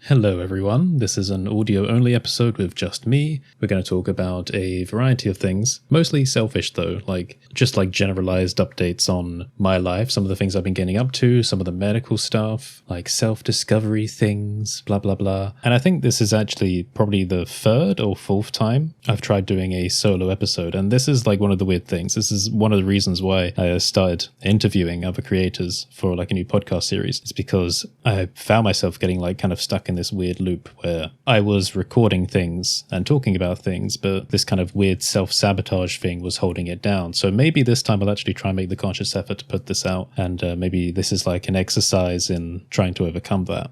Hello everyone, this is an audio-only episode with just me. We're going to talk about a variety of things, mostly selfish though, just generalized updates on my life, some of the things I've been getting up to, some of the medical stuff, like self-discovery things, blah blah blah. And I think this is actually probably the third or fourth time I've tried doing a solo episode, and this is one of the weird things. This is one of the reasons why I started interviewing other creators for a new podcast series. It's because I found myself getting kind of stuck in this weird loop where I was recording things and talking about things, but this kind of weird self-sabotage thing was holding it down. So maybe this time I'll actually try and make the conscious effort to put this out, and maybe this is an exercise in trying to overcome that.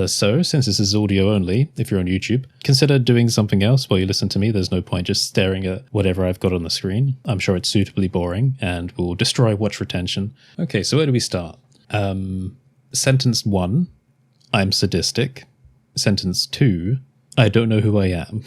So, since this is audio only, if you're on YouTube, consider doing something else while you listen to me. There's no point just staring at whatever I've got on the screen. I'm sure it's suitably boring and will destroy watch retention. Okay, so where do we start? Sentence 1, I'm sadistic. Sentence 2, I don't know who I am.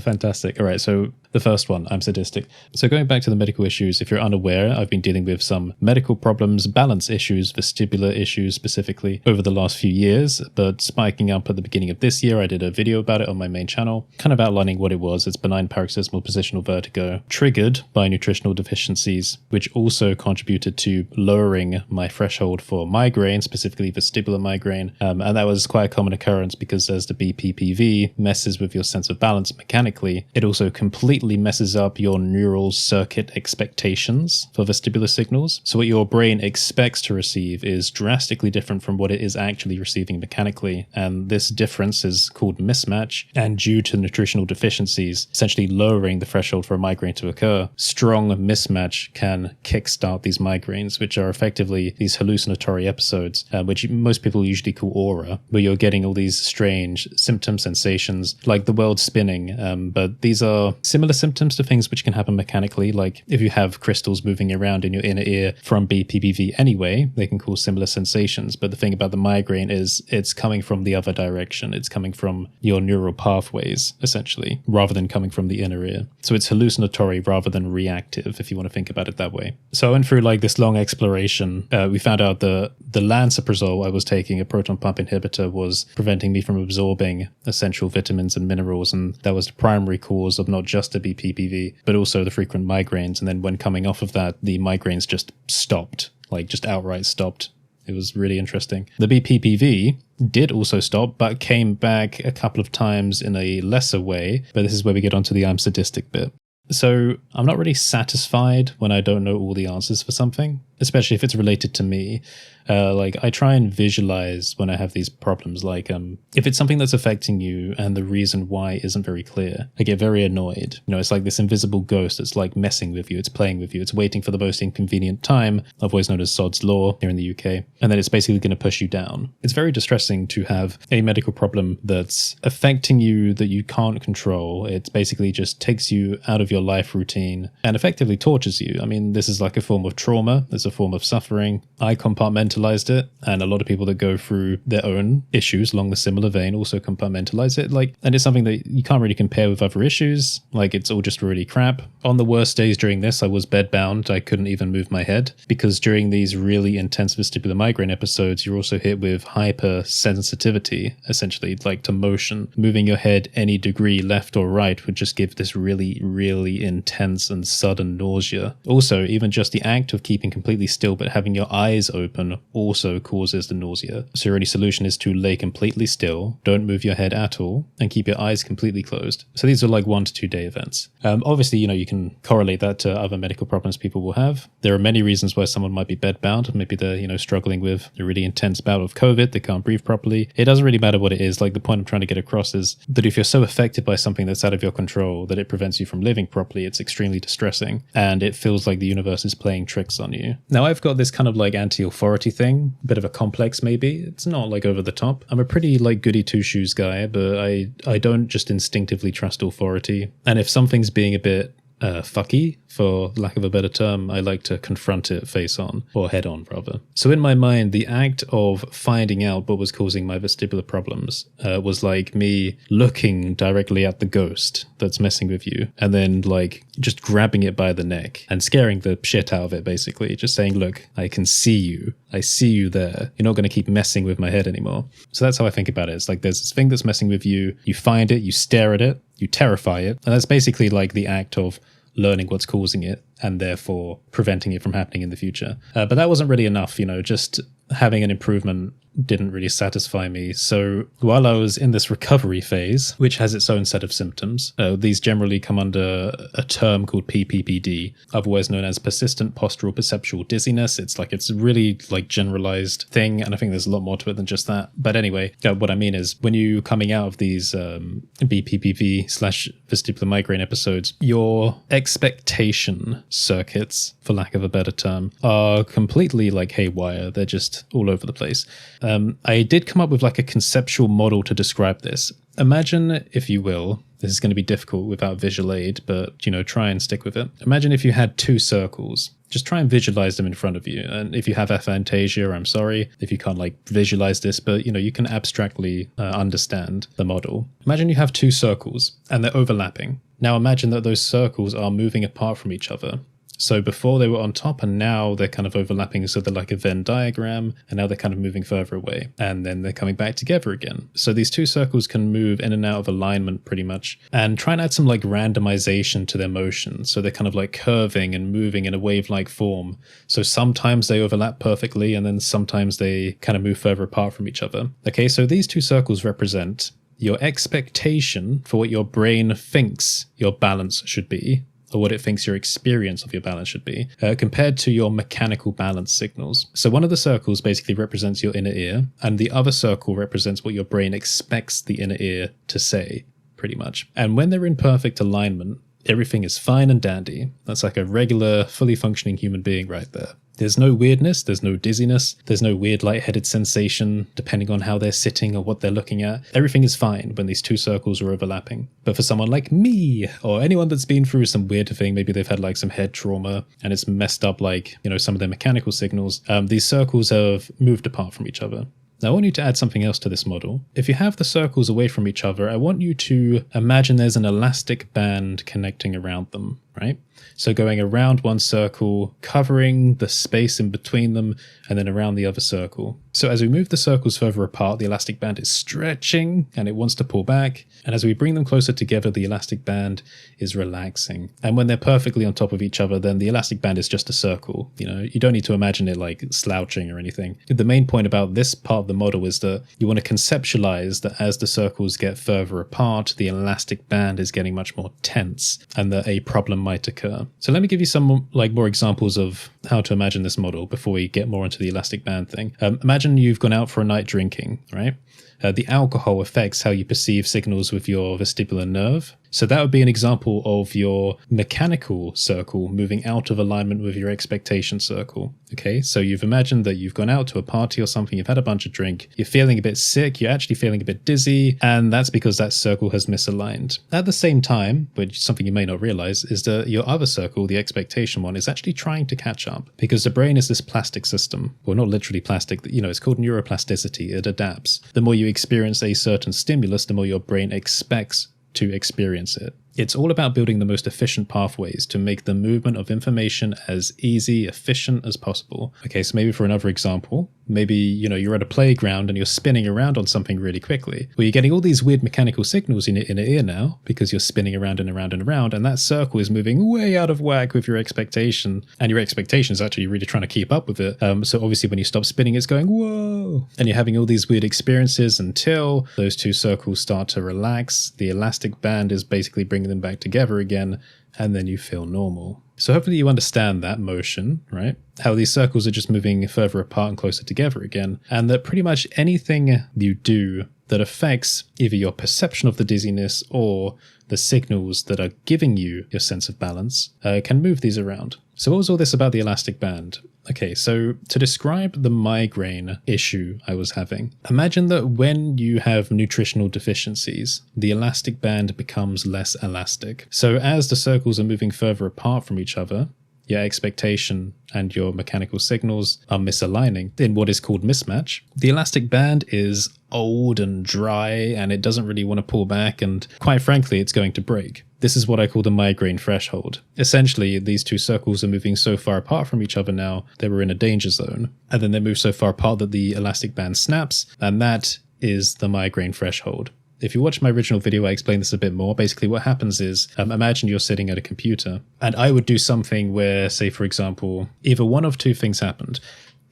Fantastic. All right, so the first one, I'm sadistic. So going back to the medical issues, if you're unaware, I've been dealing with some medical problems, balance issues, vestibular issues specifically over the last few years, but spiking up at the beginning of this year. I did a video about it on my main channel, kind of outlining what it was. It's benign paroxysmal positional vertigo, triggered by nutritional deficiencies, which also contributed to lowering my threshold for migraine, specifically vestibular migraine. And that was quite a common occurrence because as the BPPV messes with your sense of balance mechanically, it also completely messes up your neural circuit expectations for vestibular signals. So what your brain expects to receive is drastically different from what it is actually receiving mechanically. And this difference is called mismatch. And due to nutritional deficiencies, essentially lowering the threshold for a migraine to occur, strong mismatch can kickstart these migraines, which are effectively these hallucinatory episodes, which most people usually call aura, where you're getting all these strange symptom sensations, like the world spinning. But these are similar symptoms to things which can happen mechanically, like if you have crystals moving around in your inner ear from BPPV anyway, they can cause similar sensations. But the thing about the migraine is it's coming from the other direction. It's coming from your neural pathways, essentially, rather than coming from the inner ear. So it's hallucinatory rather than reactive, if you want to think about it that way. So I went through this long exploration. We found out the lansoprazole I was taking, a proton pump inhibitor, was preventing me from absorbing essential vitamins and minerals, and that was the primary cause of not just the BPPV, but also the frequent migraines. And then when coming off of that, the migraines just stopped, just outright stopped. It was really interesting. The BPPV did also stop, but came back a couple of times in a lesser way. But this is where we get onto the I'm sadistic bit. So I'm not really satisfied when I don't know all the answers for something, especially if it's related to me. I try and visualize when I have these problems, if it's something that's affecting you and the reason why isn't very clear, I get very annoyed. It's like this invisible ghost that's messing with you, it's playing with you, it's waiting for the most inconvenient time, otherwise known as Sod's Law here in the UK, and then it's basically going to push you down. It's very distressing to have a medical problem that's affecting you that you can't control. It basically just takes you out of your life routine and effectively tortures you. I mean, this is a form of trauma, it's a form of suffering. I compartmentalized it, and a lot of people that go through their own issues along the similar vein also compartmentalize it. And it's something that you can't really compare with other issues. It's all just really crap. On the worst days during this, I was bedbound. I couldn't even move my head because during these really intense vestibular migraine episodes, you're also hit with hypersensitivity, essentially, to motion. Moving your head any degree left or right would just give this really, really intense and sudden nausea. Also, even just the act of keeping completely still but having your eyes open also causes the nausea. So your only solution is to lay completely still, don't move your head at all, and keep your eyes completely closed. So these are 1 to 2 day events. Obviously, you can correlate that to other medical problems people will have. There are many reasons why someone might be bedbound. Maybe they're, struggling with a really intense bout of COVID, they can't breathe properly. It doesn't really matter what it is. The point I'm trying to get across is that if you're so affected by something that's out of your control that it prevents you from living properly, it's extremely distressing, and it feels like the universe is playing tricks on you. Now, I've got this kind of anti-authority thing, a bit of a complex maybe. It's not over the top. I'm a pretty goody two-shoes guy, but I don't just instinctively trust authority. And if something's being a bit fucky, for lack of a better term. I like to confront it face on, or head on rather. So in my mind, the act of finding out what was causing my vestibular problems was like me looking directly at the ghost that's messing with you, and then like just grabbing it by the neck and scaring the shit out of it, basically. Just saying, look, I can see you. I see you there. You're not going to keep messing with my head anymore. So that's how I think about it. It's like there's this thing that's messing with you. You find it, you stare at it, you terrify it. And that's basically like the act of learning what's causing it and therefore preventing it from happening in the future. But that wasn't really enough, just having an improvement didn't really satisfy me. So while I was in this recovery phase, which has its own set of symptoms, these generally come under a term called PPPD, otherwise known as persistent postural perceptual dizziness. It's really like generalized thing, and I think there's a lot more to it than just that. But anyway, what I mean is when you coming out of these BPPV/vestibular migraine episodes, your expectation circuits, for lack of a better term, are completely like haywire. They're just all over the place. I did come up with like a conceptual model to describe this. Imagine, if you will, this is going to be difficult without visual aid, but, try and stick with it. Imagine if you had two circles. Just try and visualize them in front of you. And if you have aphantasia, I'm sorry if you can't like visualize this, but you can abstractly understand the model. Imagine you have two circles and they're overlapping. Now imagine that those circles are moving apart from each other. So before they were on top and now they're kind of overlapping, so they're like a Venn diagram, and now they're kind of moving further away and then they're coming back together again. So these two circles can move in and out of alignment pretty much, and try and add some like randomization to their motion. So they're kind of like curving and moving in a wave-like form. So sometimes they overlap perfectly and then sometimes they kind of move further apart from each other. Okay, so these two circles represent your expectation for what your brain thinks your balance should be, or what it thinks your experience of your balance should be, compared to your mechanical balance signals. So one of the circles basically represents your inner ear, and the other circle represents what your brain expects the inner ear to say, pretty much. And when they're in perfect alignment, everything is fine and dandy. That's like a regular, fully functioning human being right there. There's no weirdness, there's no dizziness, there's no weird lightheaded sensation depending on how they're sitting or what they're looking at. Everything is fine when these two circles are overlapping. But for someone like me, or anyone that's been through some weird thing, maybe they've had like some head trauma and it's messed up like, some of their mechanical signals, these circles have moved apart from each other. Now, I want you to add something else to this model. If you have the circles away from each other, I want you to imagine there's an elastic band connecting around them, right? So going around one circle, covering the space in between them, and then around the other circle. So as we move the circles further apart, the elastic band is stretching and it wants to pull back. And as we bring them closer together, the elastic band is relaxing. And when they're perfectly on top of each other, then the elastic band is just a circle. You don't need to imagine it like slouching or anything. The main point about this part of the model is that you want to conceptualize that as the circles get further apart, the elastic band is getting much more tense and that a problem might occur. So let me give you some like more examples of how to imagine this model before we get more into the elastic band thing. Imagine you've gone out for a night drinking, right? The alcohol affects how you perceive signals with your vestibular nerve. So that would be an example of your mechanical circle moving out of alignment with your expectation circle. Okay, so you've imagined that you've gone out to a party or something, you've had a bunch of drink, you're feeling a bit sick, you're actually feeling a bit dizzy, and that's because that circle has misaligned. At the same time, which something you may not realize, is that your other circle, the expectation one, is actually trying to catch up because the brain is this plastic system. Well, not literally plastic, it's called neuroplasticity. It adapts. The more you experience a certain stimulus, the more your brain expects to experience it. It's all about building the most efficient pathways to make the movement of information as easy, efficient as possible. Okay, so maybe for another example, maybe, you're at a playground and you're spinning around on something really quickly. Well, you're getting all these weird mechanical signals in your inner ear now because you're spinning around and around and around, and that circle is moving way out of whack with your expectation, and your expectation is actually really trying to keep up with it. So obviously when you stop spinning, it's going, whoa, and you're having all these weird experiences until those two circles start to relax. The elastic band is basically bringing them back together again, and then you feel normal. So hopefully you understand that motion, right? How these circles are just moving further apart and closer together again, and that pretty much anything you do that affects either your perception of the dizziness or the signals that are giving you your sense of balance, can move these around. So what was all this about the elastic band? Okay, so to describe the migraine issue I was having, imagine that when you have nutritional deficiencies, the elastic band becomes less elastic. So as the circles are moving further apart from each other, your expectation and your mechanical signals are misaligning in what is called mismatch. The elastic band is old and dry and it doesn't really want to pull back, and quite frankly, it's going to break. This is what I call the migraine threshold. Essentially, these two circles are moving so far apart from each other now, they were in a danger zone. And then they move so far apart that the elastic band snaps, and that is the migraine threshold. If you watch my original video, I explain this a bit more. Basically, what happens is, imagine you're sitting at a computer, and I would do something where, say, for example, either one of two things happened.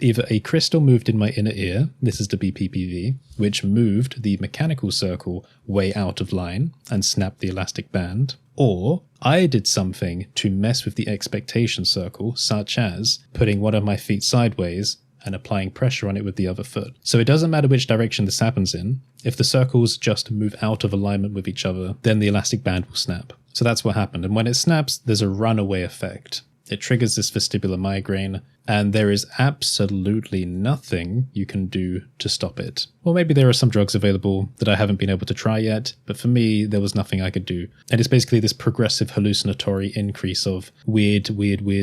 Either a crystal moved in my inner ear, this is the BPPV, which moved the mechanical circle way out of line and snapped the elastic band, or I did something to mess with the expectation circle, such as putting one of my feet sideways and applying pressure on it with the other foot. So it doesn't matter which direction this happens in. If the circles just move out of alignment with each other, then the elastic band will snap. So that's what happened. And when it snaps, there's a runaway effect. It triggers this vestibular migraine, and there is absolutely nothing you can do to stop it. Well, maybe there are some drugs available that I haven't been able to try yet, but for me, there was nothing I could do. And it's basically this progressive hallucinatory increase of weird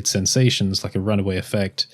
sensations, like a runaway effect,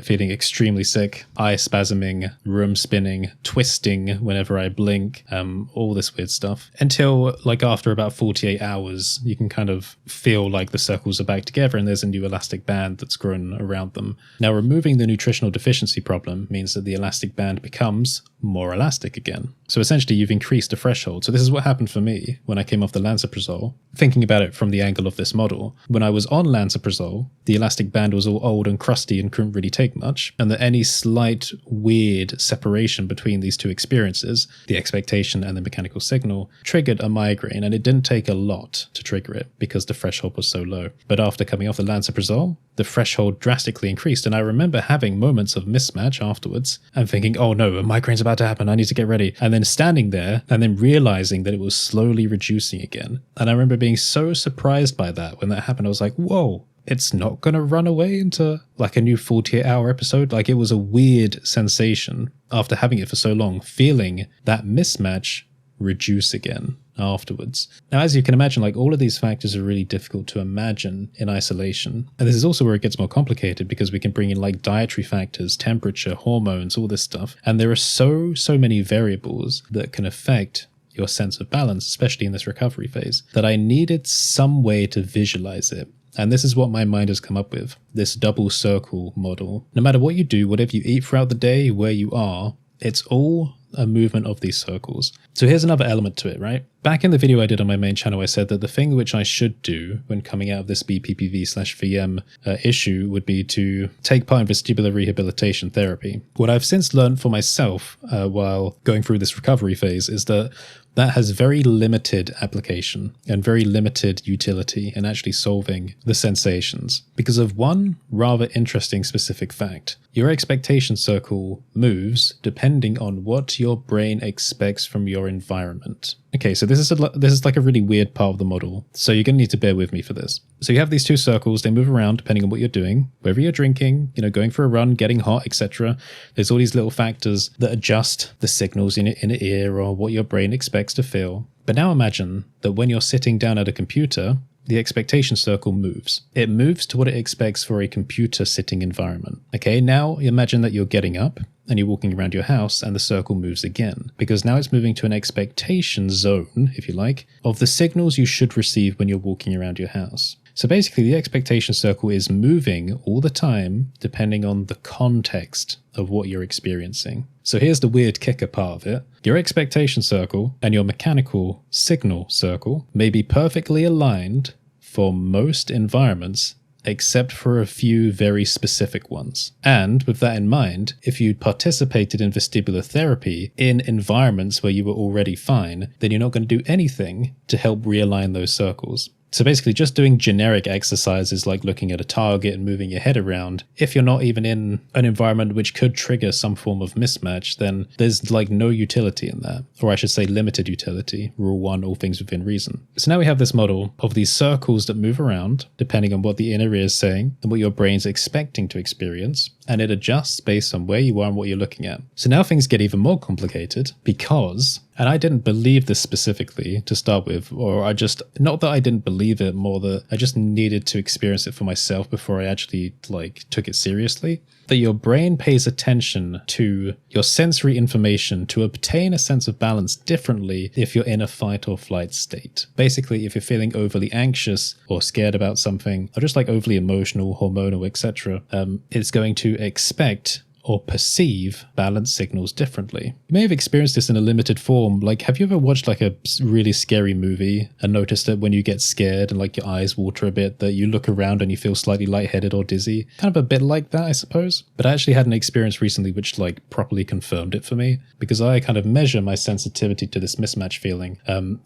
feeling extremely sick, eye spasming, room spinning, twisting whenever I blink, all this weird stuff. Until, like, after about 48 hours, you can kind of feel like the circles are back together and there's a new elastic band that's grown around them. Now, removing the nutritional deficiency problem means that the elastic band becomes more elastic again. So essentially, you've increased the threshold. So this is what happened for me when I came off the lansoprazole. Thinking about it from the angle of this model, when I was on lansoprazole, the elastic band was all old and crusty and couldn't really take much, and that any slight weird separation between these two experiences, the expectation and the mechanical signal, triggered a migraine, and it didn't take a lot to trigger it because the threshold was so low. But after coming off the lansoprazole, the threshold drastically increased, and I remember having moments of mismatch afterwards and thinking, oh no, a migraine's about to happen, I need to get ready. And then standing there and then realizing that it was slowly reducing again. And I remember being so surprised by that when that happened. I was like, whoa, it's not going to run away into like a new 48-hour episode. Like, it was a weird sensation after having it for so long, feeling that mismatch reduce again afterwards. Now, as you can imagine, like, all of these factors are really difficult to imagine in isolation. And this is also where it gets more complicated because we can bring in like dietary factors, temperature, hormones, all this stuff. And there are so many variables that can affect your sense of balance, especially in this recovery phase, that I needed some way to visualize it. And this is what my mind has come up with, this double circle model. No matter what you do, whatever you eat throughout the day, where you are, it's all a movement of these circles. So here's another element to it, right? Back in the video I did on my main channel, I said that the thing which I should do when coming out of this BPPV/VM issue would be to take part in vestibular rehabilitation therapy. What I've since learned for myself while going through this recovery phase is that that has very limited application and very limited utility in actually solving the sensations because of one rather interesting specific fact. Your expectation circle moves depending on what your brain expects from your environment. Okay, so this is like a really weird part of the model, so you're going to need to bear with me for this. So you have these two circles, they move around depending on what you're doing, whether you're drinking, going for a run, getting hot, etc. There's all these little factors that adjust the signals in your inner ear or what your brain expects to feel. But now imagine that when you're sitting down at a computer, the expectation circle moves. It moves to what it expects for a computer sitting environment. Okay, now imagine that you're getting up and you're walking around your house and the circle moves again, because now it's moving to an expectation zone, if you like, of the signals you should receive when you're walking around your house. So basically the expectation circle is moving all the time depending on the context of what you're experiencing. So here's the weird kicker part of it. Your expectation circle and your mechanical signal circle may be perfectly aligned for most environments except for a few very specific ones. And with that in mind, if you participated in vestibular therapy in environments where you were already fine, then you're not going to do anything to help realign those circles. So basically just doing generic exercises like looking at a target and moving your head around, if you're not even in an environment which could trigger some form of mismatch, then there's like no utility in that. Or I should say limited utility. Rule 1, all things within reason. So now we have this model of these circles that move around depending on what the inner ear is saying and what your brain's expecting to experience. And it adjusts based on where you are and what you're looking at. So now things get even more complicated because, and I didn't believe this specifically to start with, or not that I didn't believe it, more that I just needed to experience it for myself before I actually took it seriously, that your brain pays attention to your sensory information to obtain a sense of balance differently if you're in a fight or flight state. Basically, if you're feeling overly anxious or scared about something, or just overly emotional, hormonal, etc., it's going to expect or perceive balance signals differently. You may have experienced this in a limited form. Have you ever watched a really scary movie and noticed that when you get scared and your eyes water a bit, that you look around and you feel slightly lightheaded or dizzy? Kind of a bit like that, I suppose. But I actually had an experience recently which properly confirmed it for me, because I kind of measure my sensitivity to this mismatch feeling.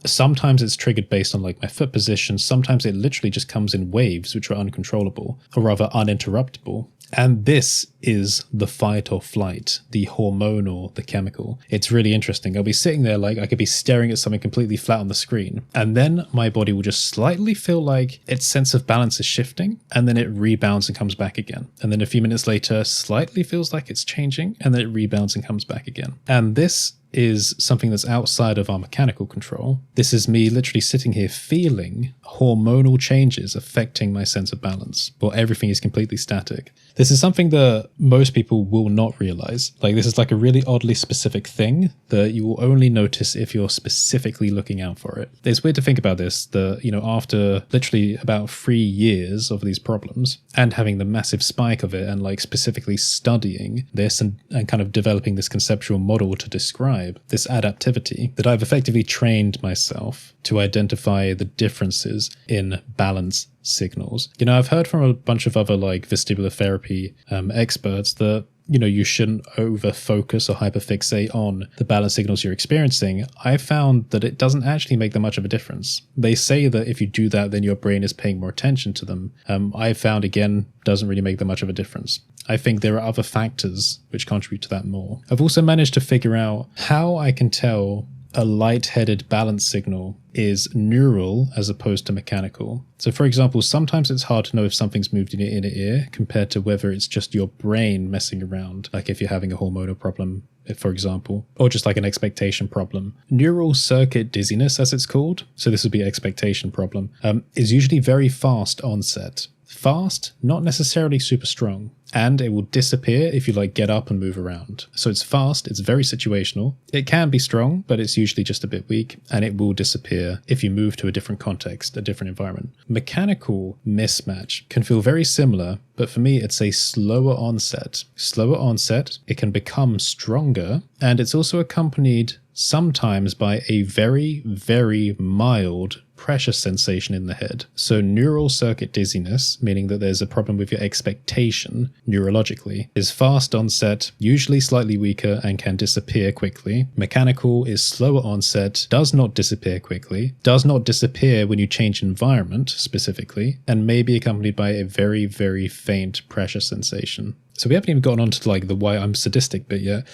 Sometimes it's triggered based on my foot position. Sometimes it literally just comes in waves which are uncontrollable, or rather uninterruptible. And this is the fight or flight, the hormonal, the chemical. It's really interesting. I'll be sitting there I could be staring at something completely flat on the screen, and then my body will just slightly feel its sense of balance is shifting, and then it rebounds and comes back again. And then a few minutes later, slightly feels like it's changing, and then it rebounds and comes back again. And this is something that's outside of our mechanical control. This is me literally sitting here feeling hormonal changes affecting my sense of balance, while everything is completely static. This is something that most people will not realize. This is a really oddly specific thing that you will only notice if you're specifically looking out for it. It's weird to think about this, that, after literally about 3 years of these problems and having the massive spike of it and specifically studying this and kind of developing this conceptual model to describe this adaptivity, that I've effectively trained myself to identify the differences in balance signals. I've heard from a bunch of other vestibular therapy experts that you shouldn't over focus or hyperfixate on the balance signals you're experiencing. I found that it doesn't actually make that much of a difference. They say that if you do that, then your brain is paying more attention to them. I found, again, doesn't really make that much of a difference. I think there are other factors which contribute to that more. I've also managed to figure out how I can tell a light-headed balance signal is neural as opposed to mechanical. So for example, sometimes it's hard to know if something's moved in your inner ear compared to whether it's just your brain messing around, if you're having a hormonal problem, for example, or just an expectation problem. Neural circuit dizziness, as it's called, so this would be expectation problem, is usually very fast onset. Fast, not necessarily super strong. And it will disappear if you get up and move around. So it's fast, it's very situational. It can be strong, but it's usually just a bit weak, and it will disappear if you move to a different context, a different environment. Mechanical mismatch can feel very similar, but for me it's a slower onset. Slower onset, it can become stronger, and it's also accompanied sometimes by a very, very mild pressure sensation in the head. So neural circuit dizziness, meaning that there's a problem with your expectation neurologically, is fast onset, usually slightly weaker, and can disappear quickly. Mechanical is slower onset, does not disappear quickly, does not disappear when you change environment specifically, and may be accompanied by a very, very faint pressure sensation. So we haven't even gotten on to the why I'm sadistic bit yet.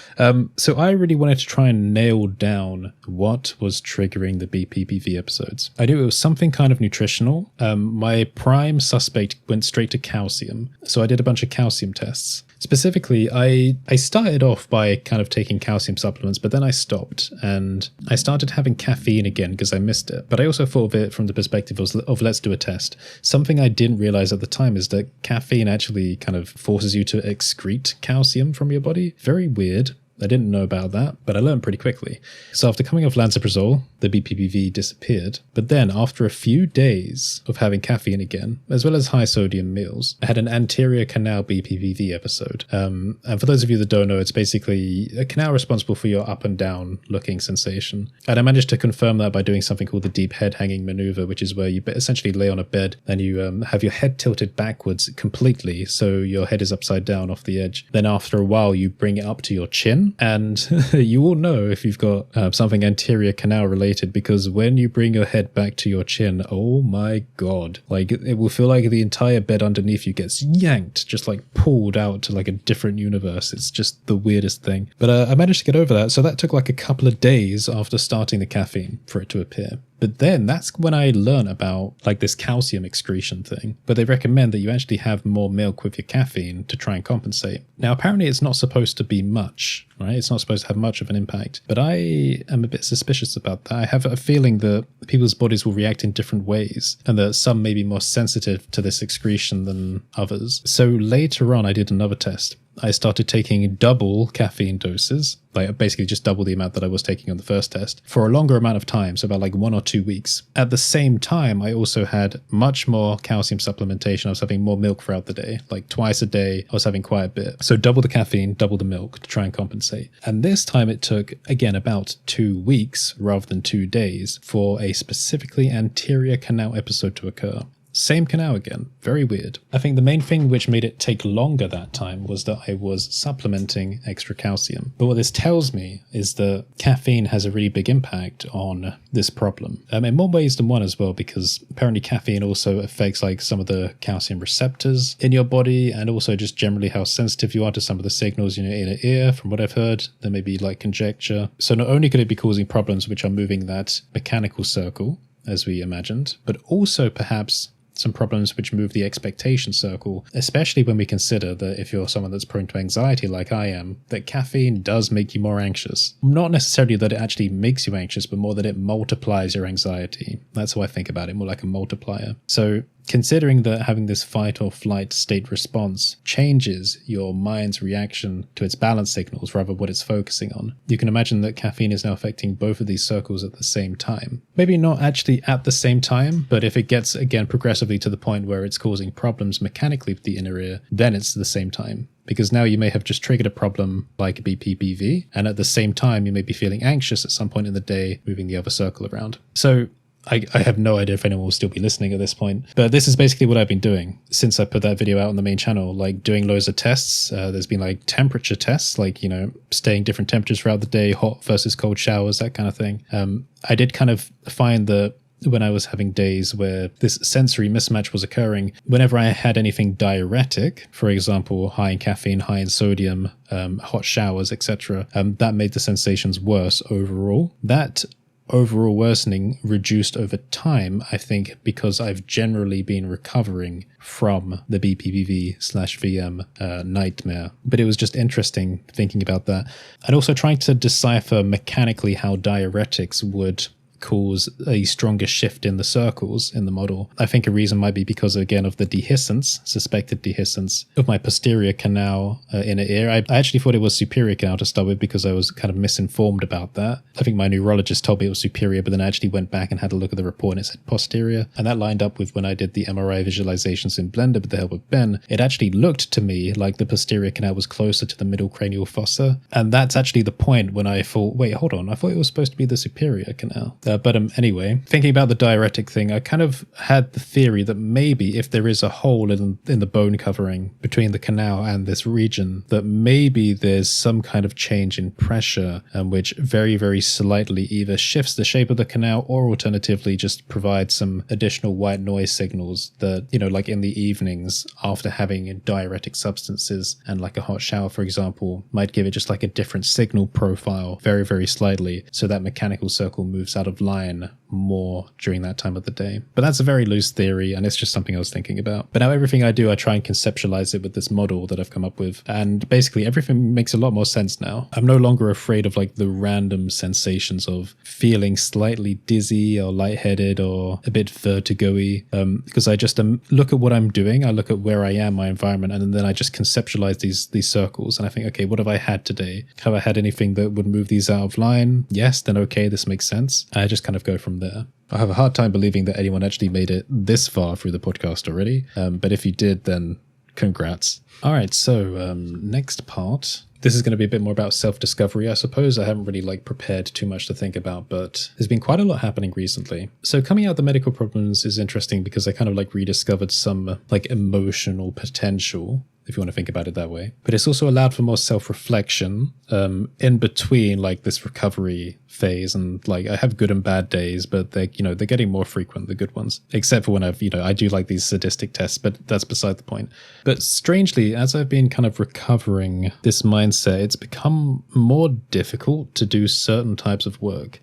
So I really wanted to try and nail down what was triggering the BPPV episodes. I knew it was something kind of nutritional. My prime suspect went straight to calcium. So I did a bunch of calcium tests. Specifically, I started off by kind of taking calcium supplements, but then I stopped and I started having caffeine again because I missed it. But I also thought of it from the perspective of let's do a test. Something I didn't realize at the time is that caffeine actually kind of forces you to excrete calcium from your body. Very weird. I didn't know about that, but I learned pretty quickly. So after coming off lansoprazole, the BPPV disappeared. But then after a few days of having caffeine again, as well as high sodium meals, I had an anterior canal BPPV episode. And for those of you that don't know, it's basically a canal responsible for your up and down looking sensation. And I managed to confirm that by doing something called the deep head hanging maneuver, which is where you essentially lay on a bed and you have your head tilted backwards completely. So your head is upside down off the edge. Then after a while, you bring it up to your chin. chin. And you all know if you've got something anterior canal related, because when you bring your head back to your chin, oh my God, like it will feel like the entire bed underneath you gets yanked, just like pulled out to like a different universe. It's just the weirdest thing. But I managed to get over that. So that took like a couple of days after starting the caffeine for it to appear. But then that's when I learned about like this calcium excretion thing. But they recommend that you actually have more milk with your caffeine to try and compensate. Now, apparently it's not supposed to be much, right? It's not supposed to have much of an impact. But I am a bit suspicious about that. I have a feeling that people's bodies will react in different ways and that some may be more sensitive to this excretion than others. So later on, I did another test. I started taking double caffeine doses, like basically just double the amount that I was taking on the first test, for a longer amount of time, so about like 1 or 2 weeks. At the same time, I also had much more calcium supplementation. I was having more milk throughout the day, like twice a day. I was having quite a bit. So double the caffeine, double the milk to try and compensate. And this time it took, again, about 2 weeks rather than 2 days for a specifically anterior canal episode to occur. Same canal again. Very weird. I think the main thing which made it take longer that time was that I was supplementing extra calcium. But what this tells me is that caffeine has a really big impact on this problem. In more ways than one as well, because apparently caffeine also affects like some of the calcium receptors in your body, and also just generally how sensitive you are to some of the signals in your inner ear. From what I've heard, there may be like conjecture. So not only could it be causing problems which are moving that mechanical circle, as we imagined, but also perhaps some problems which move the expectation circle, especially when we consider that if you're someone that's prone to anxiety like I am, that caffeine does make you more anxious. Not necessarily that it actually makes you anxious, but more that it multiplies your anxiety. That's how I think about it, more like a multiplier. So considering that having this fight or flight state response changes your mind's reaction to its balance signals, rather what it's focusing on, you can imagine that caffeine is now affecting both of these circles at the same time. Maybe not actually at the same time, but if it gets, again, progressively to the point where it's causing problems mechanically with the inner ear, then it's the same time. Because now you may have just triggered a problem like BPPV, and at the same time you may be feeling anxious at some point in the day, moving the other circle around. So I have no idea if anyone will still be listening at this point, but this is basically what I've been doing since I put that video out on the main channel, like doing loads of tests. There's been like temperature tests, like, you know, staying different temperatures throughout the day, hot versus cold showers, that kind of thing. I did kind of find that when I was having days where this sensory mismatch was occurring, whenever I had anything diuretic, for example, high in caffeine, high in sodium, hot showers, etc., that made the sensations worse overall. That overall worsening reduced over time, I think, because I've generally been recovering from the BPPV/VM nightmare. But it was just interesting thinking about that. And also trying to decipher mechanically how diuretics would cause a stronger shift in the circles in the model. I think a reason might be because, again, of the dehiscence, suspected dehiscence of my posterior canal inner ear. I actually thought it was superior canal to start with because I was kind of misinformed about that. I think my neurologist told me it was superior, but then I actually went back and had a look at the report and it said posterior. And that lined up with when I did the MRI visualizations in Blender with the help of Ben. It actually looked to me like the posterior canal was closer to the middle cranial fossa. And that's actually the point when I thought, wait, hold on, I thought it was supposed to be the superior canal. But anyway, thinking about the diuretic thing, I kind of had the theory that maybe if there is a hole in the bone covering between the canal and this region, that maybe there's some kind of change in pressure, which very, very slightly either shifts the shape of the canal or alternatively just provides some additional white noise signals that, you know, like in the evenings after having diuretic substances and like a hot shower, for example, might give it just like a different signal profile very, very slightly, so that mechanical circle moves out of line more during that time of the day. But that's a very loose theory, and it's just something I was thinking about. But now everything I do, I try and conceptualize it with this model that I've come up with, and basically everything makes a lot more sense now. I'm no longer afraid of like the random sensations of feeling slightly dizzy or lightheaded or a bit vertigo-y, because I just look at what I'm doing, I look at where I am, my environment, and then I just conceptualize these circles, and I think, okay, what have I had today? Have I had anything that would move these out of line? Yes, then okay, this makes sense. I just kind of go from there. I have a hard time believing that anyone actually made it this far through the podcast already, but if you did, then congrats. All right, so next part. This is going to be a bit more about self-discovery, I suppose. I haven't really like prepared too much to think about, but there's been quite a lot happening recently. So coming out of the medical problems is interesting because I kind of like rediscovered some like emotional potential if you want to think about it that way. But it's also allowed for more self-reflection in between like this recovery phase, and like I have good and bad days, but they're getting more frequent, the good ones, except for when I do like these sadistic tests, but that's beside the point. But strangely, as I've been kind of recovering this mindset, it's become more difficult to do certain types of work.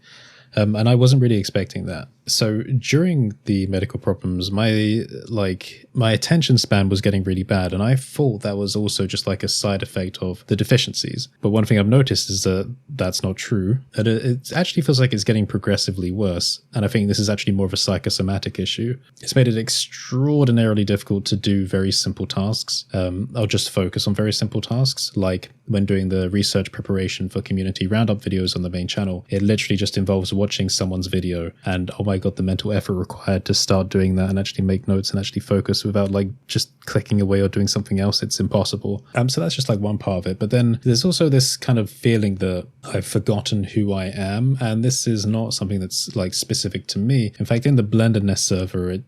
And I wasn't really expecting that. So during the medical problems, my attention span was getting really bad. And I thought that was also just like a side effect of the deficiencies. But one thing I've noticed is that that's not true. And it actually feels like it's getting progressively worse. And I think this is actually more of a psychosomatic issue. It's made it extraordinarily difficult to do very simple tasks. I'll just focus on very simple tasks, like when doing the research preparation for community roundup videos on the main channel. It literally just involves watching someone's video and, oh my God, the mental effort required to start doing that and actually make notes and actually focus without like just clicking away or doing something else. It's impossible. So that's just like one part of it. But then there's also this kind of feeling that I've forgotten who I am. And this is not something that's like specific to me. In fact, in the Blendedness server,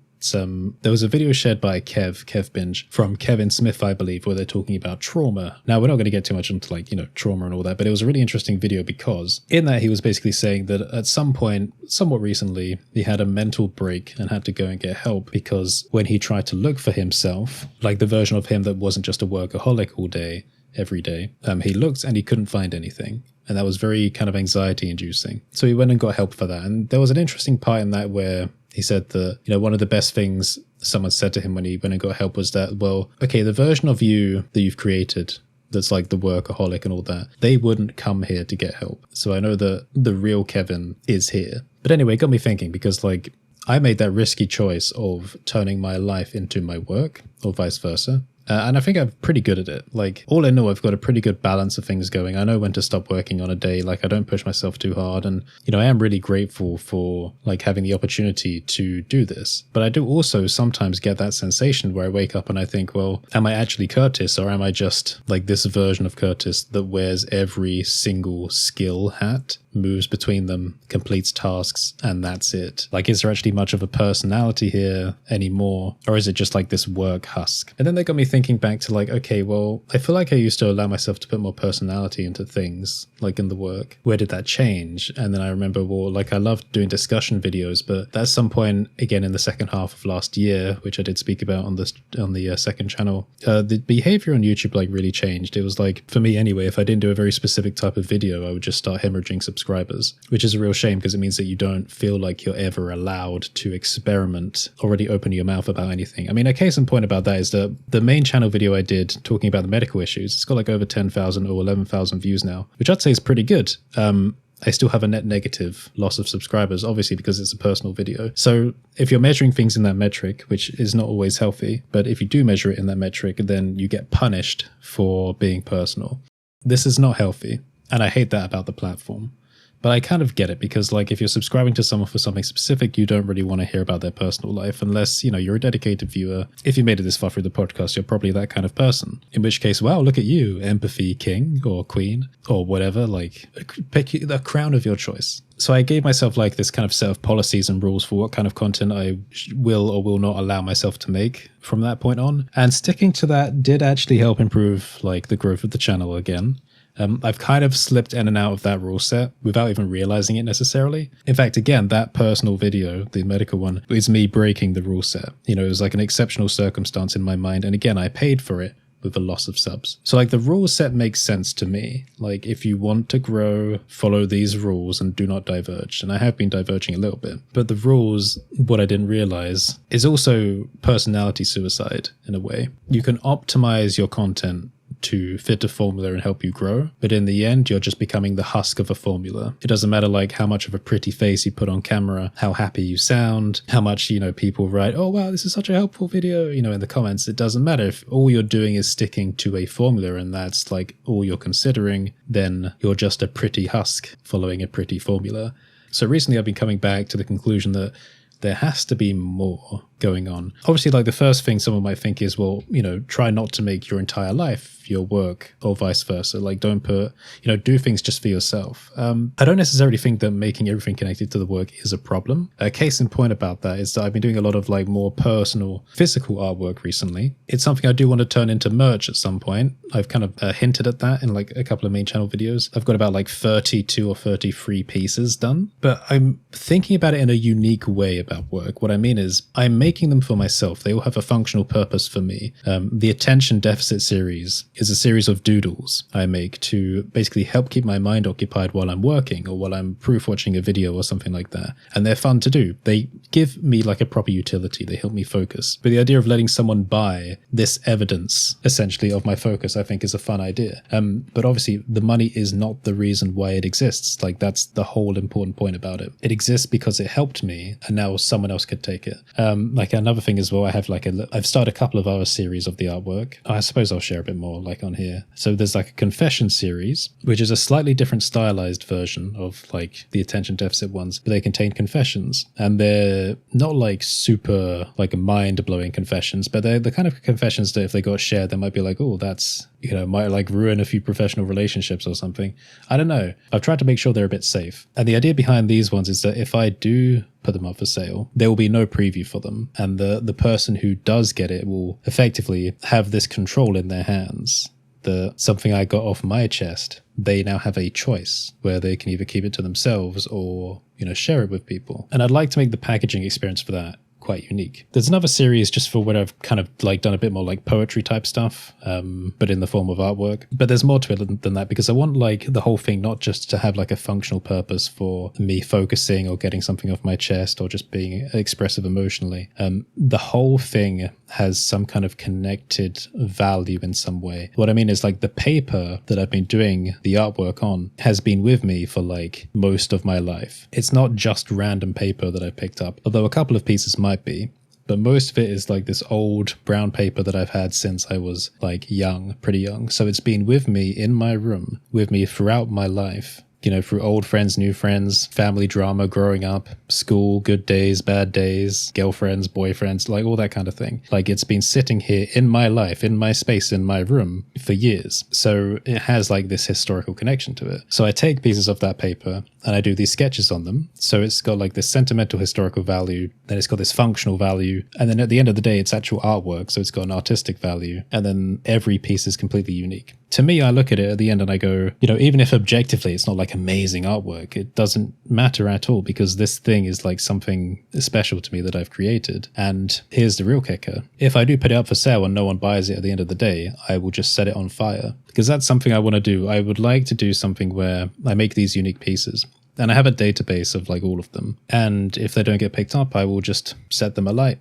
there was a video shared by Kev Binge from Kevin Smith, I believe, where they're talking about trauma. Now, we're not going to get too much into trauma and all that, but it was a really interesting video because in that he was basically saying that at some point, somewhat recently, he had a mental break and had to go and get help because when he tried to look for himself, like the version of him that wasn't just a workaholic all day, every day, he looked and he couldn't find anything. And that was very kind of anxiety inducing. So he went and got help for that. And there was an interesting part in that where he said that, one of the best things someone said to him when he went and got help was that, well, okay, the version of you that you've created that's like the workaholic and all that, they wouldn't come here to get help. So I know that the real Kevin is here. But anyway, it got me thinking because like I made that risky choice of turning my life into my work or vice versa. And I think I'm pretty good at it. Like, all in all, I've got a pretty good balance of things going. I know when to stop working on a day. Like, I don't push myself too hard. And, I am really grateful for, like, having the opportunity to do this. But I do also sometimes get that sensation where I wake up and I think, well, am I actually Curtis? Or am I just, like, this version of Curtis that wears every single skill hat, moves between them, completes tasks, and that's it? Like, is there actually much of a personality here anymore? Or is it just, like, this work husk? And then they got me thinking back to like, okay, well, I feel like I used to allow myself to put more personality into things, like in the work. Where did that change? And then I remember, well, like I loved doing discussion videos, but at some point, again, in the second half of last year, which I did speak about on the second channel, the behavior on YouTube like really changed. It was like, for me anyway, if I didn't do a very specific type of video, I would just start hemorrhaging subscribers, which is a real shame because it means that you don't feel like you're ever allowed to experiment, already open your mouth about anything. I mean, a case in point about that is that the main channel video I did talking about the medical issues, it's got like over 10,000 or 11,000 views now, which I'd say is pretty good. I still have a net negative loss of subscribers, obviously, because it's a personal video. So if you're measuring things in that metric, which is not always healthy, but if you do measure it in that metric, then you get punished for being personal. This is not healthy, and I hate that about the platform. But I kind of get it because, like, if you're subscribing to someone for something specific, you don't really want to hear about their personal life unless, you're a dedicated viewer. If you made it this far through the podcast, you're probably that kind of person. In which case, wow, look at you, empathy king or queen or whatever, like, pick the crown of your choice. So I gave myself like this kind of set of policies and rules for what kind of content I will or will not allow myself to make from that point on. And sticking to that did actually help improve like the growth of the channel again. I've kind of slipped in and out of that rule set without even realizing it necessarily. In fact, again, that personal video, the medical one, is me breaking the rule set. It was like an exceptional circumstance in my mind. And again, I paid for it with a loss of subs. So like the rule set makes sense to me. Like if you want to grow, follow these rules and do not diverge. And I have been diverging a little bit. But the rules, what I didn't realize, is also personality suicide in a way. You can optimize your content to fit a formula and help you grow, but in the end you're just becoming the husk of a formula. It doesn't matter like how much of a pretty face you put on camera, how happy you sound, how much people write, oh wow, this is such a helpful video, in the comments. It doesn't matter if all you're doing is sticking to a formula and that's like all you're considering, then you're just a pretty husk following a pretty formula. So recently I've been coming back to the conclusion that there has to be more. going on. Obviously, like the first thing someone might think is, well, try not to make your entire life your work or vice versa. Like don't put, do things just for yourself. I don't necessarily think that making everything connected to the work is a problem. A case in point about that is that I've been doing a lot of like more personal physical artwork recently. It's something I do want to turn into merch at some point. I've kind of hinted at that in like a couple of main channel videos. I've got about like 32 or 33 pieces done, but I'm thinking about it in a unique way about work. What I mean is I'm making them for myself. They all have a functional purpose for me. The Attention Deficit series is a series of doodles I make to basically help keep my mind occupied while I'm working or while I'm proof watching a video or something like that. And they're fun to do. They give me like a proper utility. They help me focus. But the idea of letting someone buy this evidence, essentially, of my focus, I think is a fun idea. But obviously, the money is not the reason why it exists. Like, that's the whole important point about it. It exists because it helped me, and now someone else could take it. Like, another thing as well, I've started a couple of other series of the artwork. I suppose I'll share a bit more, like, on here. So there's, like, a confession series, which is a slightly different stylized version of, like, the attention deficit ones, but they contain confessions. And they're not, like, super, like, mind-blowing confessions, but they're the kind of confessions that if they got shared, they might be like, oh, that's, might, like, ruin a few professional relationships or something. I don't know. I've tried to make sure they're a bit safe. And the idea behind these ones is that if I do put them up for sale, there will be no preview for them. And the person who does get it will effectively have this control in their hands. Something I got off my chest, they now have a choice where they can either keep it to themselves or, share it with people. And I'd like to make the packaging experience for that quite unique. There's another series just for where I've kind of like done a bit more like poetry type stuff, but in the form of artwork. But there's more to it than that, because I want like the whole thing not just to have like a functional purpose for me focusing or getting something off my chest or just being expressive emotionally. The whole thing has some kind of connected value in some way. What I mean is like the paper that I've been doing the artwork on has been with me for like most of my life. It's not just random paper that I picked up, although a couple of pieces might be. But most of it is like this old brown paper that I've had since I was like pretty young. So it's been with me in my room, with me throughout my life. Through old friends, new friends, family drama, growing up, school, good days, bad days, girlfriends, boyfriends, like all that kind of thing. Like it's been sitting here in my life, in my space, in my room for years. So it has like this historical connection to it. So I take pieces of that paper and I do these sketches on them. So it's got like this sentimental historical value, then it's got this functional value, and then at the end of the day, it's actual artwork. So it's got an artistic value, and then every piece is completely unique. To me, I look at it at the end and I go, even if objectively it's not like amazing artwork, it doesn't matter at all, because this thing is like something special to me that I've created. And here's the real kicker. If I do put it up for sale and no one buys it at the end of the day, I will just set it on fire, because that's something I want to do. I would like to do something where I make these unique pieces. And I have a database of like all of them. And if they don't get picked up, I will just set them alight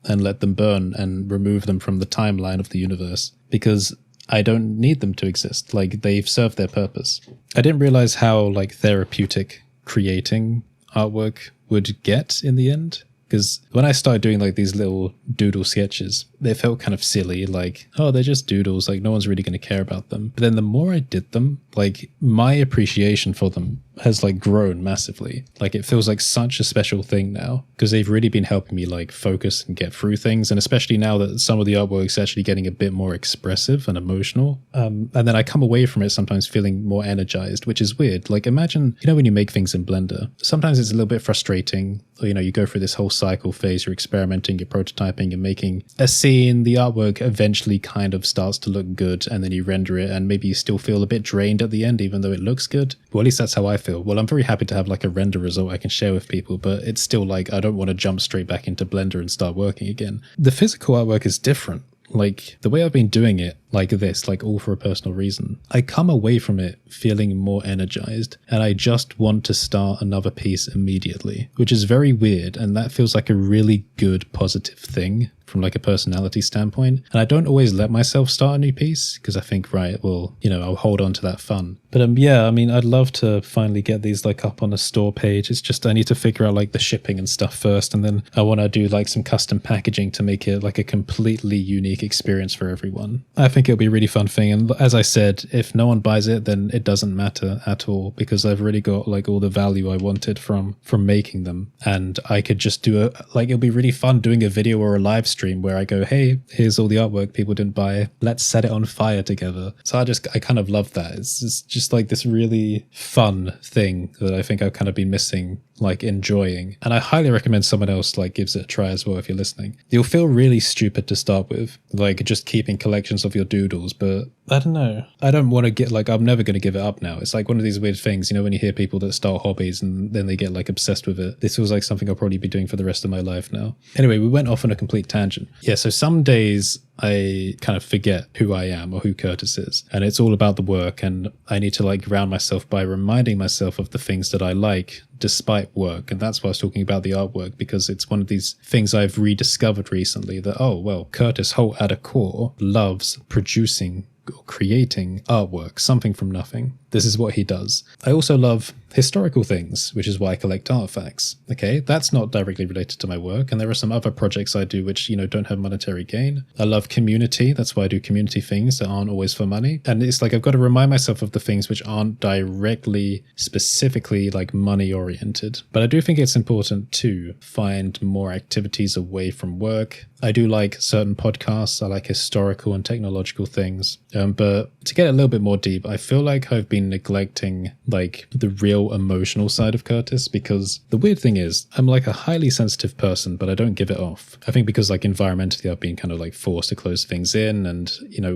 and let them burn and remove them from the timeline of the universe, because I don't need them to exist. Like, they've served their purpose. I didn't realize how like therapeutic creating artwork would get in the end. Because when I started doing like these little doodle sketches, they felt kind of silly, like, oh, they're just doodles, like no one's really going to care about them. But then the more I did them, like my appreciation for them has like grown massively. Like it feels like such a special thing now, because they've really been helping me like focus and get through things. And especially now that some of the artwork's actually getting a bit more expressive and emotional. And then I come away from it sometimes feeling more energized, which is weird. Like imagine, when you make things in Blender, sometimes it's a little bit frustrating. Or, you go through this whole cycle phase, you're experimenting, you're prototyping, you're making a scene, the artwork eventually kind of starts to look good, and then you render it, and maybe you still feel a bit drained at the end, even though it looks good. Well, at least that's how I feel. Well, I'm very happy to have like a render result I can share with people, but it's still like, I don't want to jump straight back into Blender and start working again. The physical artwork is different. Like the way I've been doing it like this, like all for a personal reason, I come away from it feeling more energized, and I just want to start another piece immediately, which is very weird. And that feels like a really good positive thing, from like a personality standpoint. And I don't always let myself start a new piece because I think, right, well, I'll hold on to that fun. But yeah, I mean, I'd love to finally get these like up on a store page. It's just I need to figure out like the shipping and stuff first, and then I want to do like some custom packaging to make it like a completely unique experience for everyone. I think it'll be a really fun thing, and as I said, if no one buys it, then it doesn't matter at all because I've really got like all the value I wanted from making them, and I could just do it'll be really fun doing a video or a live stream where I go, hey, here's all the artwork people didn't buy, let's set it on fire together. So I kind of love that. It's just like this really fun thing that I think I've kind of been missing, like enjoying. And I highly recommend someone else like gives it a try as well if you're listening. You'll feel really stupid to start with, like just keeping collections of your doodles, but I don't know. I don't want to get like, I'm never going to give it up now. It's like one of these weird things, when you hear people that start hobbies and then they get like obsessed with it. This feels like something I'll probably be doing for the rest of my life now. Anyway, we went off on a complete tangent. Yeah, so some days I kind of forget who I am or who Curtis is, and it's all about the work, and I need to like ground myself by reminding myself of the things that I like despite work. And that's why I was talking about the artwork, because it's one of these things I've rediscovered recently that, oh, well, Curtis Holt at a core loves producing or creating artwork, something from nothing. This is what he does. I also love historical things, which is why I collect artifacts. Okay, that's not directly related to my work, and there are some other projects I do which, don't have monetary gain. I love community. That's why I do community things that aren't always for money. And it's like I've got to remind myself of the things which aren't directly, specifically like money oriented. But I do think it's important to find more activities away from work. I do like certain podcasts. I like historical and technological things. But to get a little bit more deep, I feel like I've been neglecting like the real emotional side of Curtis, because the weird thing is I'm like a highly sensitive person, but I don't give it off. I think because like environmentally I've been kind of like forced to close things in, and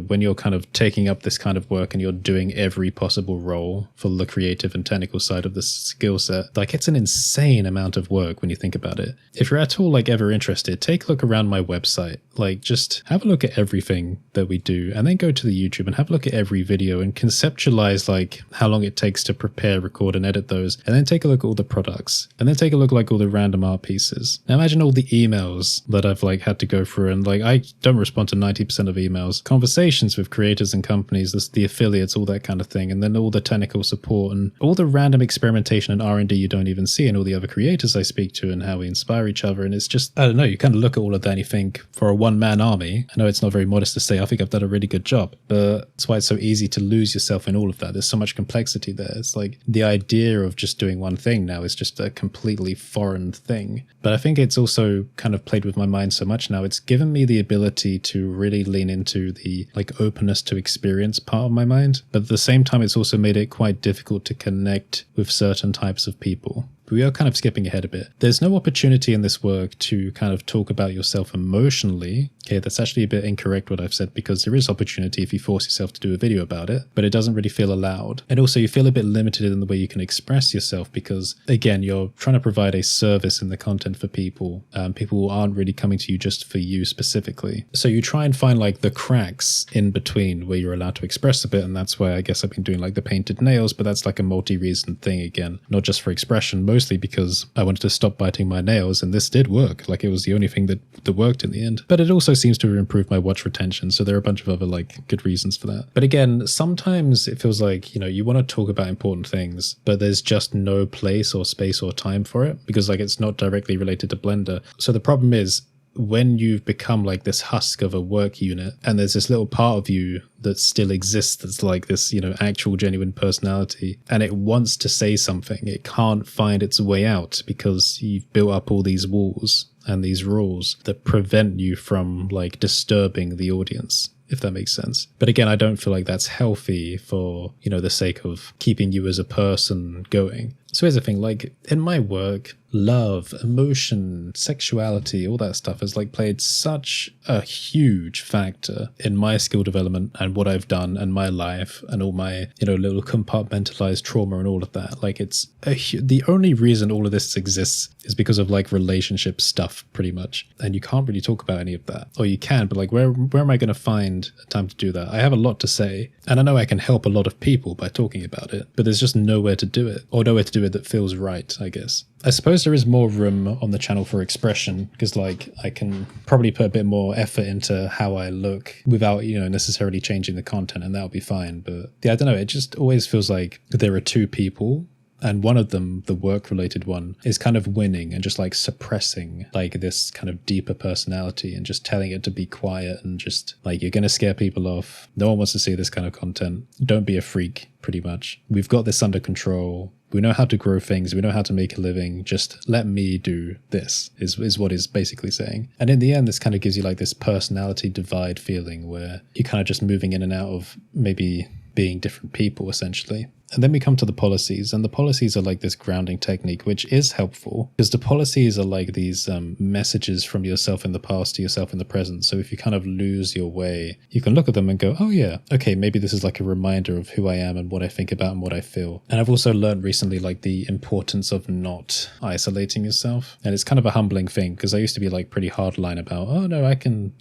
when you're kind of taking up this kind of work and you're doing every possible role for the creative and technical side of the skill set, like it's an insane amount of work when you think about it. If you're at all like ever interested, take a look around my website, like just have a look at everything that we do, and then go to the YouTube and have a look at every video and conceptualize like how long it takes to prepare, record, and edit those, and then take a look at all the products, and then take a look like all the random art pieces. Now imagine all the emails that I've like had to go through, and like I don't respond to 90% of emails, conversations with creators and companies, the affiliates, all that kind of thing, and then all the technical support and all the random experimentation and R&D you don't even see, and all the other creators I speak to and how we inspire each other. And it's just, I don't know, you kind of look at all of that and you think, for a one-man army, I know it's not very modest to say, I think I've done a really good job, but that's why it's so easy to lose yourself in all of that. There's so much complexity there. It's like the idea of just doing one thing now is just a completely foreign thing. But I think it's also kind of played with my mind so much now. It's given me the ability to really lean into the like openness to experience part of my mind. But at the same time, it's also made it quite difficult to connect with certain types of people. We are kind of skipping ahead a bit. There's no opportunity in this work to kind of talk about yourself emotionally. Okay, that's actually a bit incorrect what I've said, because there is opportunity if you force yourself to do a video about it, but it doesn't really feel allowed. And also you feel a bit limited in the way you can express yourself, because again, you're trying to provide a service in the content for people. People aren't really coming to you just for you specifically. So you try and find like the cracks in between where you're allowed to express a bit. And that's why I guess I've been doing like the painted nails, but that's like a multi-reason thing again, not just for expression, mostly because I wanted to stop biting my nails, and this did work. Like it was the only thing that worked in the end. But it also seems to have improved my watch retention, so there are a bunch of other like good reasons for that. But again, sometimes it feels like, you want to talk about important things, but there's just no place or space or time for it, because like it's not directly related to Blender. So the problem is, when you've become like this husk of a work unit, and there's this little part of you that still exists that's like this, actual genuine personality, and it wants to say something, it can't find its way out because you've built up all these walls and these rules that prevent you from like disturbing the audience, if that makes sense. But again, I don't feel like that's healthy for, the sake of keeping you as a person going. So here's the thing, like in my work, love, emotion, sexuality, all that stuff has like played such a huge factor in my skill development and what I've done and my life and all my, little compartmentalized trauma and all of that. Like it's the only reason all of this exists is because of like relationship stuff pretty much. And you can't really talk about any of that, or you can, but like where am I going to find time to do that? I have a lot to say, and I know I can help a lot of people by talking about it, but there's just nowhere to do it, or nowhere to do do it that feels right, I guess. I suppose there is more room on the channel for expression because like I can probably put a bit more effort into how I look without, necessarily changing the content, and that'll be fine. But yeah, I don't know. It just always feels like there are two people, and one of them, the work-related one, is kind of winning and just like suppressing like this kind of deeper personality and just telling it to be quiet and just like, you're going to scare people off. No one wants to see this kind of content. Don't be a freak, pretty much. We've got this under control. We know how to grow things. We know how to make a living. Just let me do this is what is basically saying. And in the end, this kind of gives you like this personality divide feeling where you're kind of just moving in and out of maybe being different people, essentially. And then we come to the policies, and the policies are like this grounding technique, which is helpful because the policies are like these messages from yourself in the past to yourself in the present. So if you kind of lose your way, you can look at them and go, oh yeah, okay, maybe this is like a reminder of who I am and what I think about and what I feel. And I've also learned recently like the importance of not isolating yourself. And it's kind of a humbling thing because I used to be like pretty hardline about, oh no, I can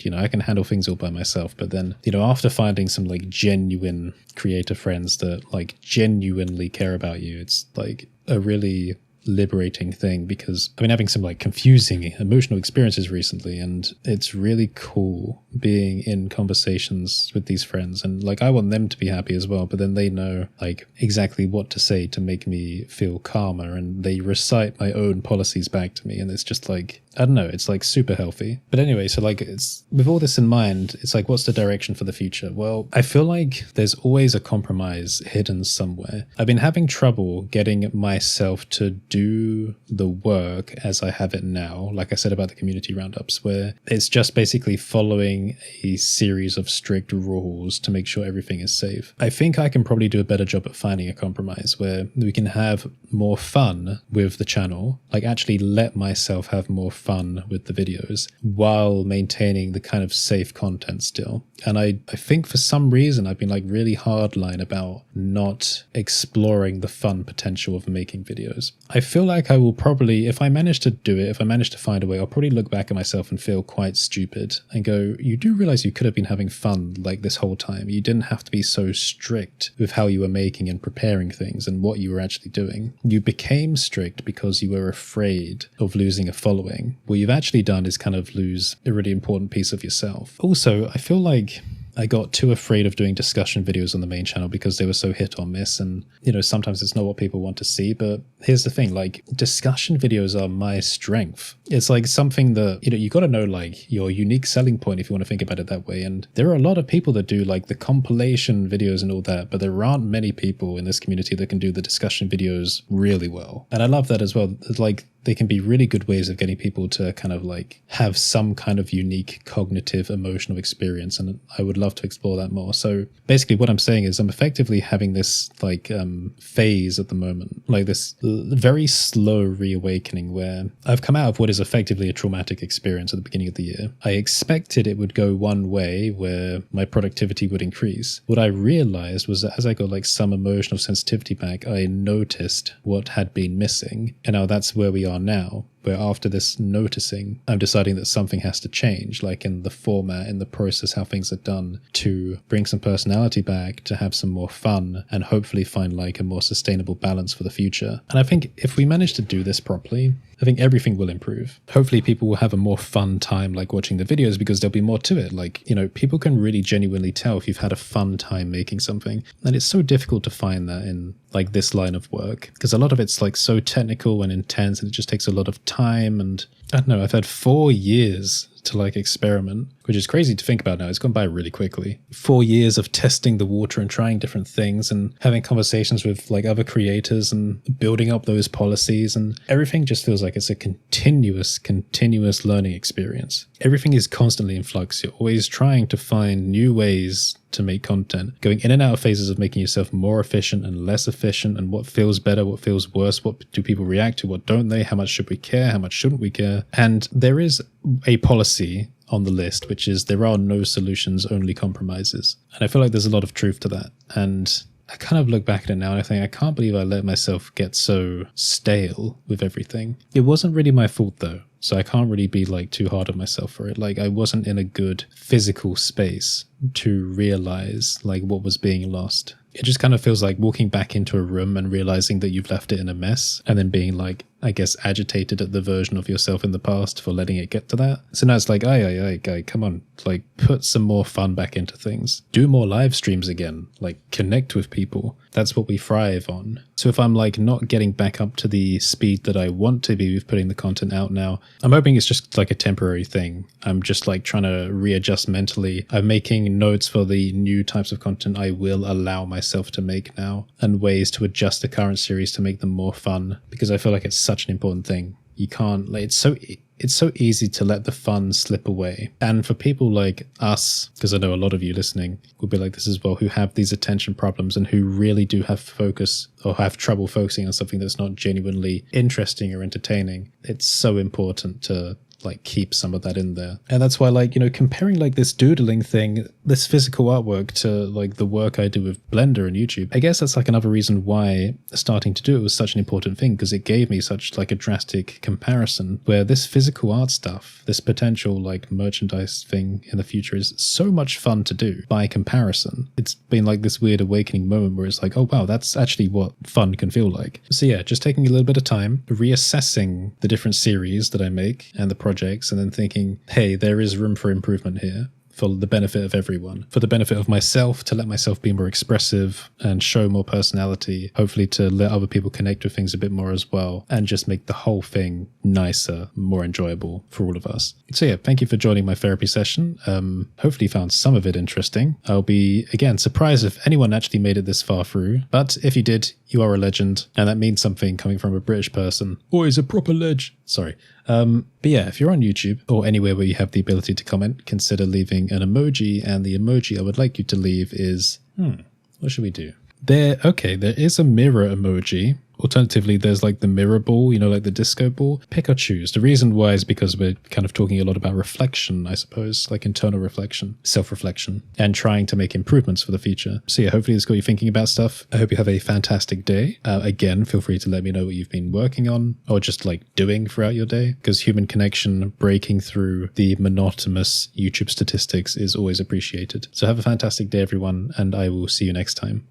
handle things all by myself. But then, after finding some like genuine creator friends that like genuinely care about you, it's like a really liberating thing because I've been having some like confusing emotional experiences recently, and it's really cool being in conversations with these friends, and like I want them to be happy as well, but then they know like exactly what to say to make me feel calmer, and they recite my own policies back to me, and it's just like, I don't know, it's like super healthy. But anyway, so like it's with all this in mind, it's like, what's the direction for the future? Well, I feel like there's always a compromise hidden somewhere. I've been having trouble getting myself to do the work as I have it now, like I said about the community roundups, where it's just basically following a series of strict rules to make sure everything is safe. I think I can probably do a better job at finding a compromise where we can have more fun with the channel, like actually let myself have more fun with the videos while maintaining the kind of safe content still. And I think for some reason I've been like really hardline about not exploring the fun potential of making videos. I feel like I will probably, if I manage to do it, if I manage to find a way, I'll probably look back at myself and feel quite stupid and go, you do realize you could have been having fun like this whole time. You didn't have to be so strict with how you were making and preparing things and what you were actually doing. You became strict because you were afraid of losing a following. What you've actually done is kind of lose a really important piece of yourself. Also, I feel like I got too afraid of doing discussion videos on the main channel because they were so hit or miss, and sometimes it's not what people want to see. But here's the thing, like discussion videos are my strength. It's like something that you got to know like your unique selling point if you want to think about it that way. And there are a lot of people that do like the compilation videos and all that, but there aren't many people in this community that can do the discussion videos really well. And I love that as well. Like they can be really good ways of getting people to kind of like have some kind of unique cognitive emotional experience, and I would love to explore that more. So basically what I'm saying is I'm effectively having this like phase at the moment, like this very slow reawakening where I've come out of what is effectively a traumatic experience at the beginning of the year. I expected it would go one way where my productivity would increase. What I realized was that as I got like some emotional sensitivity back, I noticed what had been missing, and now that's where we are now, where after this noticing, I'm deciding that something has to change, like in the format, in the process, how things are done, to bring some personality back, to have some more fun, and hopefully find like a more sustainable balance for the future. And I think if we manage to do this properly, I think everything will improve. Hopefully people will have a more fun time like watching the videos because there'll be more to it. Like, people can really genuinely tell if you've had a fun time making something. And it's so difficult to find that in like this line of work because a lot of it's like so technical and intense, and it just takes a lot of time. And I don't know, I've had 4 years to like experiment, which is crazy to think about now. It's gone by really quickly. 4 years of testing the water and trying different things and having conversations with like other creators and building up those policies, and everything just feels like it's a continuous learning experience. Everything is constantly in flux. You're always trying to find new ways to make content, going in and out of phases of making yourself more efficient and less efficient, and what feels better, what feels worse, what do people react to, what don't they, how much should we care, how much shouldn't we care. And there is a policy on the list, which is there are no solutions, only compromises. And I feel like there's a lot of truth to that. And I kind of look back at it now and I think I can't believe I let myself get so stale with everything. It wasn't really my fault though, so I can't really be like too hard on myself for it. Like I wasn't in a good physical space to realize like what was being lost. It just kind of feels like walking back into a room and realizing that you've left it in a mess, and then being like, I guess, agitated at the version of yourself in the past for letting it get to that. So now it's like, aye, guy, come on, like, put some more fun back into things. Do more live streams again, like, connect with people. That's what we thrive on. So if I'm like not getting back up to the speed that I want to be with putting the content out now, I'm hoping it's just like a temporary thing. I'm just like trying to readjust mentally. I'm making notes for the new types of content I will allow myself to make now, and ways to adjust the current series to make them more fun, because I feel like it's such an important thing. You can't, like, it's so easy to let the fun slip away. And for people like us, because I know a lot of you listening will be like this as well, who have these attention problems and who really do have focus or have trouble focusing on something that's not genuinely interesting or entertaining, it's so important to like keep some of that in there. And that's why, like, you know, comparing like this doodling thing, this physical artwork, to like the work I do with Blender and YouTube, I guess that's like another reason why starting to do it was such an important thing, because it gave me such like a drastic comparison where this physical art stuff, this potential like merchandise thing in the future, is so much fun to do by comparison. It's been like this weird awakening moment where it's like, oh wow, that's actually what fun can feel like. So yeah, just taking a little bit of time, reassessing the different series that I make and the projects, and then thinking, hey, there is room for improvement here for the benefit of everyone, for the benefit of myself, to let myself be more expressive and show more personality, hopefully to let other people connect with things a bit more as well, and just make the whole thing nicer, more enjoyable for all of us. So yeah, thank you for joining my therapy session. Hopefully you found some of it interesting. I'll be, again, surprised if anyone actually made it this far through, but if you did, you are a legend, and that means something coming from a British person. Always a proper ledge. Sorry. But yeah, if you're on YouTube or anywhere where you have the ability to comment, consider leaving an emoji, and the emoji I would like you to leave is, what should we do? There is a mirror emoji. Alternatively, there's like the mirror ball, you know, like the disco ball. Pick or choose. The reason why is because we're kind of talking a lot about reflection, I suppose, like internal reflection, self-reflection, and trying to make improvements for the future. So yeah, hopefully this got you thinking about stuff. I hope you have a fantastic day. Again, feel free to let me know what you've been working on or just like doing throughout your day, because human connection, breaking through the monotonous YouTube statistics, is always appreciated. So have a fantastic day, everyone, and I will see you next time.